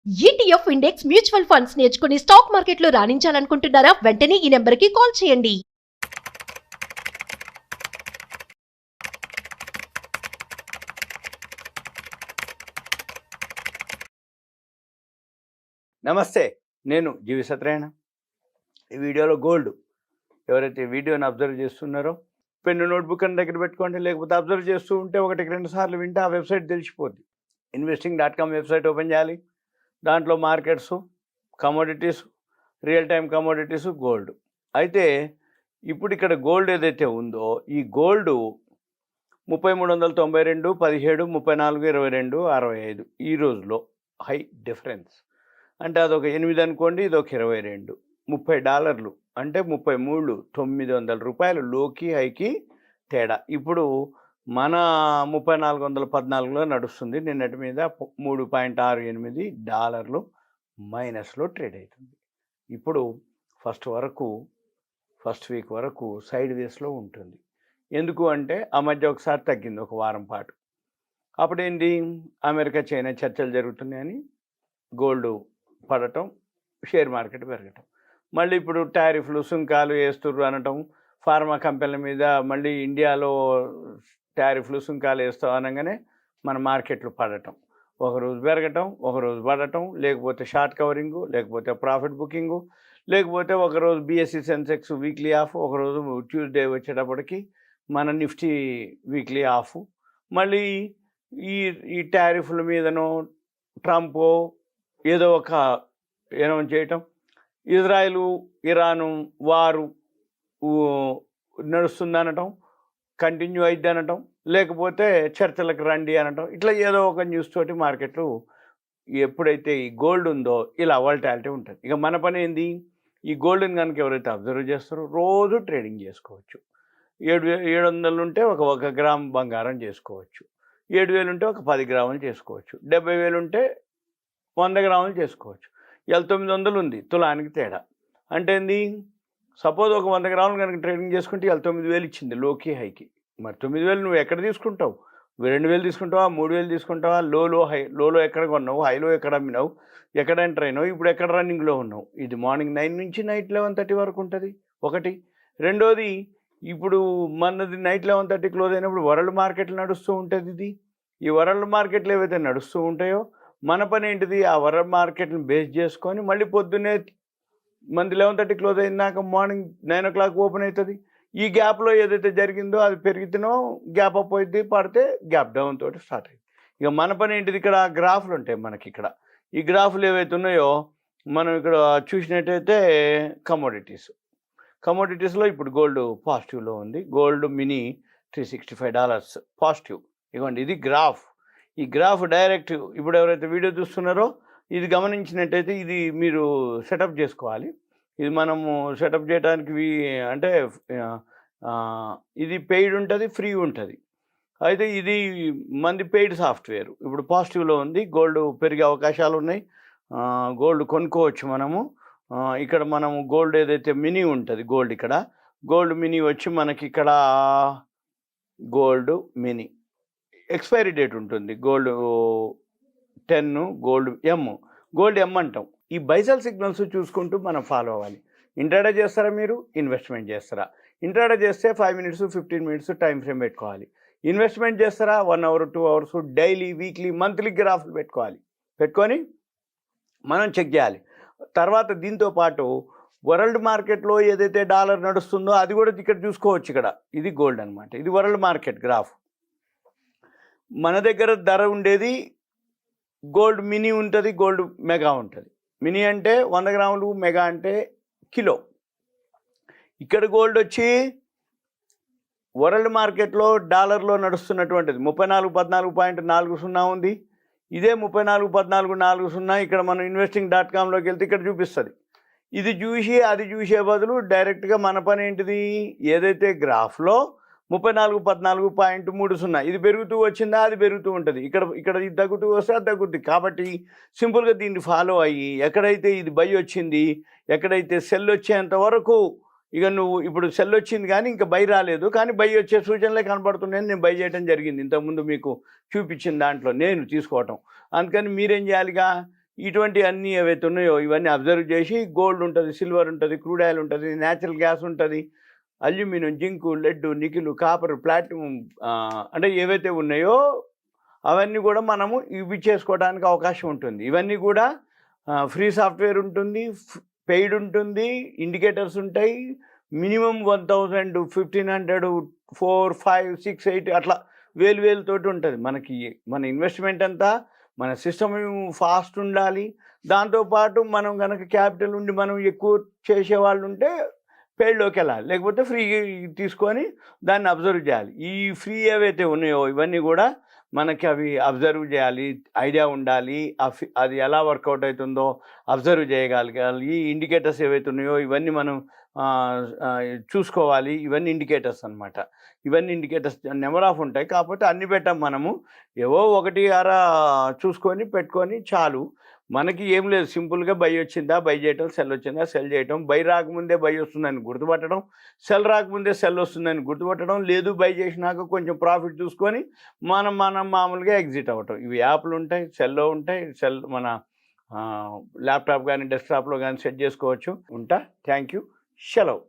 ETF index mutual funds నేర్చుకుని stock మార్కెట్లో రాణించాలనుకుంటున్నారా? వెంటనే ఈ నెంబర్కి కాల్ చేయండి. నమస్తే, నేను జీవి సత్యనారాయణ. ఈ వీడియోలో గోల్డ్ ఎవరైతే వీడియోని అబ్జర్వ్ చేస్తున్నారో పెన్ను నోట్బుక్ అని దగ్గర పెట్టుకోండి, లేకపోతే అబ్జర్వ్ చేస్తూ ఉంటే ఒకటికి 2 సార్లు వింటే ఆ వెబ్సైట్ తెలిసిపోద్ది. investing.com వెబ్సైట్ ఓపెన్ చేయాలి. దాంట్లో markets, commodities, real time commodities, gold. అయితే ఇప్పుడు ఇక్కడ గోల్డ్ ఏదైతే ఉందో ఈ గోల్డ్ 3392, 17, 34, 22, 65 ఈ రోజులో హై డిఫరెన్స్. అంటే అదొక 8 అనుకోండి, ఇదొక 22, $30 అంటే 33, $900 లోకి హైకి తేడా. ఇప్పుడు మన 3414లో నడుస్తుంది. నిన్నటి మీద $3.68 మైనస్లో ట్రేడ్ అవుతుంది. ఇప్పుడు ఫస్ట్ వీక్ వరకు సైడ్ వేస్లో ఉంటుంది. ఎందుకు అంటే ఆ మధ్య ఒకసారి తగ్గింది ఒక వారం పాటు. అప్పుడేంటి, అమెరికా చైనా చర్చలు జరుగుతున్నాయని గోల్డ్ పడటం, షేర్ మార్కెట్ పెరగటం. మళ్ళీ ఇప్పుడు టారిఫ్లు, సుంకాలు వేస్తుర్రు అనటం, ఫార్మా కంపెనీల మీద మళ్ళీ ఇండియాలో టారిఫ్లు, సుంకాలు వేస్తాం అనగానే మన మార్కెట్లు పడటం, ఒకరోజు పెరగటం, ఒకరోజు పడటం, లేకపోతే షార్ట్ కవరింగు, లేకపోతే ప్రాఫిట్ బుకింగు, లేకపోతే ఒకరోజు బిఎస్సి సెన్సెక్స్ వీక్లీ ఆఫ్, ఒకరోజు ట్యూస్డే వచ్చేటప్పటికి మన నిఫ్టీ వీక్లీ ఆఫ్. మళ్ళీ ఈ టారిఫ్ల మీదనో ట్రంపో ఏదో ఒక అనౌన్స్ చేయటం, ఇజ్రాయెలు ఇరాను వారు నడుస్తుందనటం, కంటిన్యూ అయిద్ది అనటం, లేకపోతే చర్చలకు రండి అనటం, ఇట్లా ఏదో ఒక న్యూస్ తోటి మార్కెట్లు ఎప్పుడైతే ఈ గోల్డ్ ఉందో ఇలా వాలటాలిటీ ఉంటుంది. ఇక మన పని ఏంది, ఈ గోల్డ్ని కనుక ఎవరైతే అబ్జర్వ్ చేస్తారో రోజు ట్రేడింగ్ చేసుకోవచ్చు. 700 ఉంటే ఒక గ్రామ్ బంగారం చేసుకోవచ్చు, 7000 ఉంటే ఒక 10 గ్రాములు చేసుకోవచ్చు, 70,000 ఉంటే 100 గ్రాములు చేసుకోవచ్చు. ఇలా 900 ఉంది తులానికి తేడా. అంటే ఏంది, సపోజ్ ఒక 100 గ్రాములు కనుక ట్రేడింగ్ చేసుకుంటే ఇలా 9,000 ఇచ్చింది లోకి హైకి. మరి 9,000 నువ్వు ఎక్కడ తీసుకుంటావు? 2,000 తీసుకుంటావా, 3,000 తీసుకుంటావా? లోలో ఎక్కడ కొన్నావు, హైలో ఎక్కడ అమ్మినావు, ఎక్కడ ఎంటర్ అయినావు, ఇప్పుడు ఎక్కడ రన్నింగ్లో ఉన్నావు? ఇది మార్నింగ్ 9 నుంచి నైట్ 11:30 వరకు ఉంటుంది ఒకటి. రెండోది, ఇప్పుడు మనది నైట్ 11:30 క్లోజ్ అయినప్పుడు వరల్డ్ మార్కెట్లు నడుస్తూ ఉంటుంది. ఈ వరల్డ్ మార్కెట్లు ఏవైతే నడుస్తూ ఉంటాయో మన పని ఏంటిది, ఆ వరల్డ్ మార్కెట్ని బేస్ చేసుకొని మళ్ళీ పొద్దున్నే మనది 11:30 క్లోజ్ అయినాక మార్నింగ్ 9 o'clock ఓపెన్ అవుతుంది. ఈ గ్యాప్లో ఏదైతే జరిగిందో అది పెరిగితేనో గ్యాప్ అప్ అవుతుంది, పడితే గ్యాప్ డౌన్ తోటి స్టార్ట్ అయింది. ఇక మన పని ఏంటిది, ఇక్కడ గ్రాఫ్లు ఉంటాయి మనకి. ఇక్కడ ఈ గ్రాఫ్లు ఏవైతే ఉన్నాయో మనం ఇక్కడ చూసినట్టయితే కమోడిటీస్లో ఇప్పుడు గోల్డ్ పాజిటివ్లో ఉంది. Gold mini $365 positive. ఇవ్వండి, ఇది గ్రాఫ్. ఈ గ్రాఫ్ డైరెక్ట్ ఇప్పుడు ఎవరైతే వీడియో చూస్తున్నారో ఇది గమనించినట్టయితే ఇది మీరు సెటప్ చేసుకోవాలి. ఇది మనము సెటప్ చేయడానికి అంటే ఇది పెయిడ్ ఉంటుంది, ఫ్రీ ఉంటుంది. అయితే ఇది మంది పెయిడ్ సాఫ్ట్వేర్. ఇప్పుడు పాజిటివ్లో ఉంది, గోల్డ్ పెరిగే అవకాశాలు ఉన్నాయి, గోల్డ్ కొనుక్కోవచ్చు మనము. ఇక్కడ మనము గోల్డ్ ఏదైతే మినీ ఉంటుంది, ఇక్కడ గోల్డ్ మినీ వచ్చి మనకి ఇక్కడ గోల్డ్ మినీ ఎక్స్పైరీ డేట్ ఉంటుంది. గోల్డ్ 10, గోల్డ్ ఎమ్ అంటాం. ఈ బైసల్ సిగ్నల్స్ చూసుకుంటూ మనం ఫాలో అవ్వాలి. ఇంట్రాడే చేస్తారా మీరు, ఇన్వెస్ట్మెంట్ చేస్తారా? ఇంట్రాడే చేస్తే 5 minutes 15 minutes టైం ఫ్రేమ్ పెట్టుకోవాలి. ఇన్వెస్ట్మెంట్ చేస్తారా 1 hour 2 hours daily, weekly, monthly గ్రాఫ్లు పెట్టుకొని మనం చెక్ చేయాలి. తర్వాత దీంతో పాటు వరల్డ్ మార్కెట్లో ఏదైతే డాలర్ నడుస్తుందో అది కూడా ఇక్కడ చూసుకోవచ్చు. ఇక్కడ ఇది గోల్డ్ అనమాట, ఇది వరల్డ్ మార్కెట్ గ్రాఫ్. మన దగ్గర ధర ఉండేది గోల్డ్ మినీ ఉంటుంది, గోల్డ్ మెగా ఉంటుంది. మినీ అంటే 100 గ్రాములు, మెగా అంటే కిలో. ఇక్కడ గోల్డ్ వచ్చి వరల్డ్ మార్కెట్లో డాలర్లో నడుస్తున్నటువంటిది 34.40 ఉంది. ఇదే 34.40 ఇక్కడ మనం investing.comలోకి వెళ్తే ఇక్కడ చూపిస్తుంది. ఇది చూసి అది చూసే బదులు డైరెక్ట్గా మన పని ఏంటిది, ఏదైతే గ్రాఫ్లో 34.14.30 ఇది పెరుగుతూ వచ్చిందా, అది పెరుగుతూ ఉంటుంది. ఇక్కడ ఇది తగ్గుతూ వస్తే అది తగ్గుతుంది. కాబట్టి సింపుల్గా దీన్ని ఫాలో అయ్యి ఎక్కడైతే ఇది బై వచ్చింది, ఎక్కడైతే సెల్ వచ్చేంత వరకు, ఇక నువ్వు ఇప్పుడు సెల్ వచ్చింది కానీ ఇంకా బై రాలేదు, కానీ బై వచ్చే సూచనలే కనబడుతున్నాయని నేను బై చేయడం జరిగింది. ఇంతకుముందు మీకు చూపించిన దాంట్లో నేను తీసుకోవటం. అందుకని మీరేం చేయాలిగా, ఇటువంటి అన్నీ ఏవైతే ఉన్నాయో ఇవన్నీ అబ్జర్వ్ చేసి గోల్డ్ ఉంటుంది, సిల్వర్ ఉంటుంది, క్రూడ్ ఆయిల్ ఉంటుంది, న్యాచురల్ గ్యాస్ ఉంటుంది, aluminium, zinc, lead, nickel, copper, platinum, అంటే ఏవైతే ఉన్నాయో అవన్నీ కూడా మనము ఇవి చేసుకోవడానికి అవకాశం ఉంటుంది. ఇవన్నీ కూడా ఫ్రీ సాఫ్ట్వేర్ ఉంటుంది, పెయిడ్ ఉంటుంది, ఇండికేటర్స్ ఉంటాయి. మినిమం 1000, 1500, 4, 5, 6, 8 అట్లా వేలుతోటి ఉంటుంది. మనకి మన ఇన్వెస్ట్మెంట్ అంతా మన సిస్టమ్ ఫాస్ట్ ఉండాలి. దాంతోపాటు మనం కనుక క్యాపిటల్ ఉండి మనం ఎక్కువ చేసేవాళ్ళు ఉంటే పెయిడ్లోకి వెళ్ళాలి, లేకపోతే ఫ్రీ తీసుకొని దాన్ని అబ్జర్వ్ చేయాలి. ఈ ఫ్రీ ఏవైతే ఉన్నాయో ఇవన్నీ కూడా మనకి అవి అబ్జర్వ్ చేయాలి, ఐడియా ఉండాలి. అది ఎలా వర్కౌట్ అవుతుందో అబ్జర్వ్ చేయగలగాలి. ఈ ఇండికేటర్స్ ఏవైతే ఉన్నాయో ఇవన్నీ మనం చూసుకోవాలి. ఇవన్నీ ఇండికేటర్స్ అనమాట. ఇవన్నీ ఇండికేటర్స్ నెంబర్ ఆఫ్ ఉంటాయి, కాకపోతే అన్ని పెట్టాం మనము. ఏవో 1, 6 చూసుకొని పెట్టుకొని చాలు. మనకి ఏం లేదు, సింపుల్గా బై వచ్చిందా బై చేయటం, సెల్ వచ్చిందా సెల్ చేయటం, బై రాకముందే బై వస్తుందని గుర్తుపట్టడం, సెల్ రాకముందే సెల్ వస్తుందని గుర్తుపట్టడం, లేదు బై చేసినాక కొంచెం ప్రాఫిట్ చూసుకొని మనం మామూలుగా ఎగ్జిట్ అవ్వటం. ఇవి యాప్లు ఉంటాయి, సెల్లో ఉంటాయి, మన ల్యాప్టాప్ కానీ డెస్క్టాప్లో కానీ సెట్ చేసుకోవచ్చు. ఉంటా. Thank you. సెలవు.